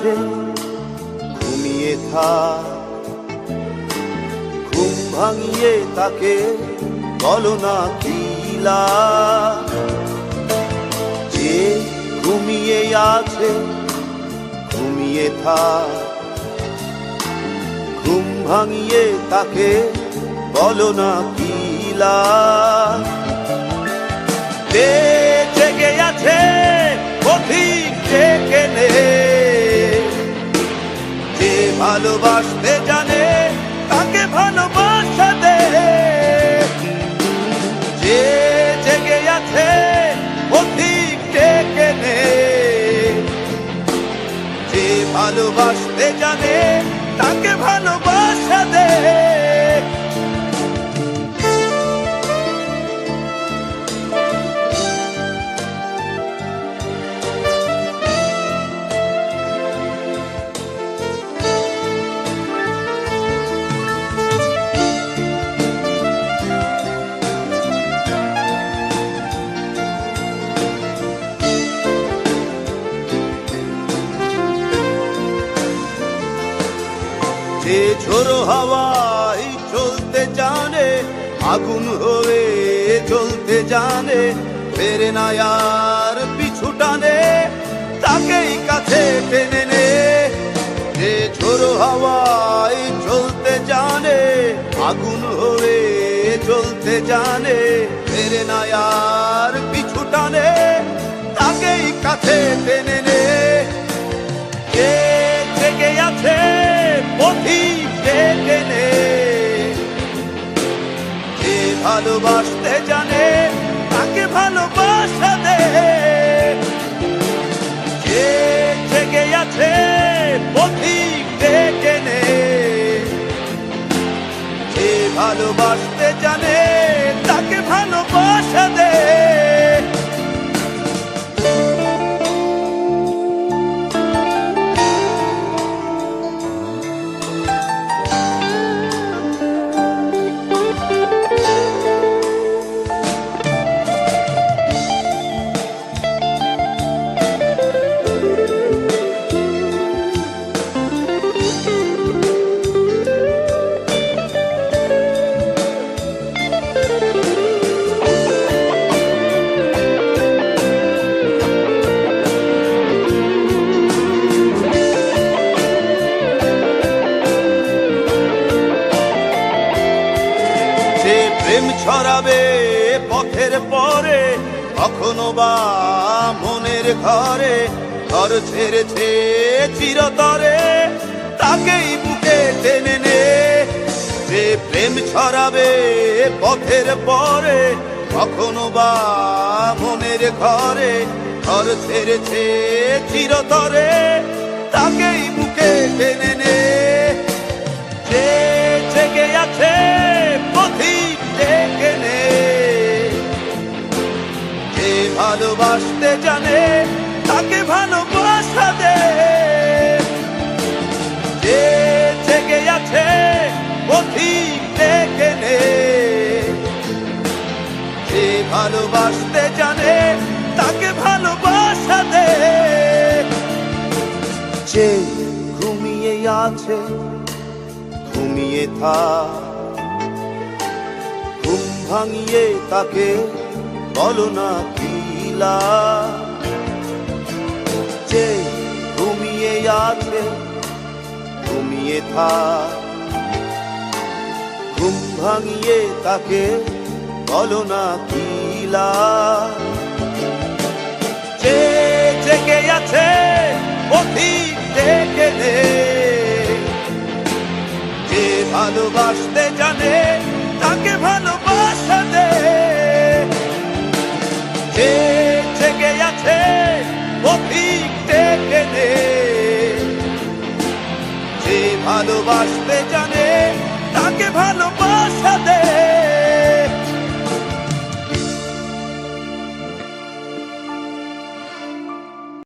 আছে ঘুমিয়ে থাক, ঘুম ভাঙিয়ে তাকে বলো না কিলা। যে ঘুমিয়ে আছে ঘুমিয়ে থাক, ঘুম ভাঙিয়ে তাকে বলো না কিলা। যে জেগে আছে অধিক জেগে নে, যে ভালোবাসতে জানে তাকে ভালোবাসা দে। যে জেগে আছে অধিক জেগে নে, যে ভালোবাসতে জানে তাকে ভালোবাসা দে। যে ঝোড়ো হাওয়ায় চলতে জানে, আগুন হয়ে চলতে জানে, ফেরে না আর পিছু টানে, তাকেই কাছে টেনে নে। যে ঝোড়ো হাওয়ায় চলতে জানে, আগুন হয়ে চলতে জানে, ফেরে না আর পিছু টানে, তাকেই কাছে টেনে নে। যে জেগে আছে অধিক জেগে নে, যে ভালোবাসতে জানে তাকে ভালোবাসা দে। যে জেগে আছে অধিক জেগে নে, যে ভালোবাসতে জানে তাকে ভালোবাসা দে। প্রেম ছড়াবে পথের পরে, কখনো বা মনের ঘরে, ঘর ছেড়েছে চিরতরে, তাকেই বুকে টেনে নে। যে প্রেম ছড়াবে পথের পরে, কখনো বা মনের ঘরে, ঘর ছেড়েছে চিরতরে, তাকেই বুকে টেনে নে। যে জেগে আছে অধিক জেগে নে, যে ভালোবাসতে জানে তাকে ভালোবাসা দে। যে জেগে আছে অধিক জেগে নে, যে ভালোবাসতে জানে তাকে ভালোবাসা দে। যে ঘুমিয়ে আছে ঘুমিয়ে থাক, ঘুম ভাঙিয়ে তাকে বলো না কিলা। যে ঘুমিয়ে আছে ঘুমিয়ে থাক, ঘুম ভাঙিয়ে তাকে বলো না কিলা। যে জেগে আছে অধিক জেগে নে, যে ভালোবাসতে জানে তাকে ভালোবাসা দে। যে জেগে আছে অধিক জেগে নে, যে ভালোবাসতে জানে তাকে ভালোবাসা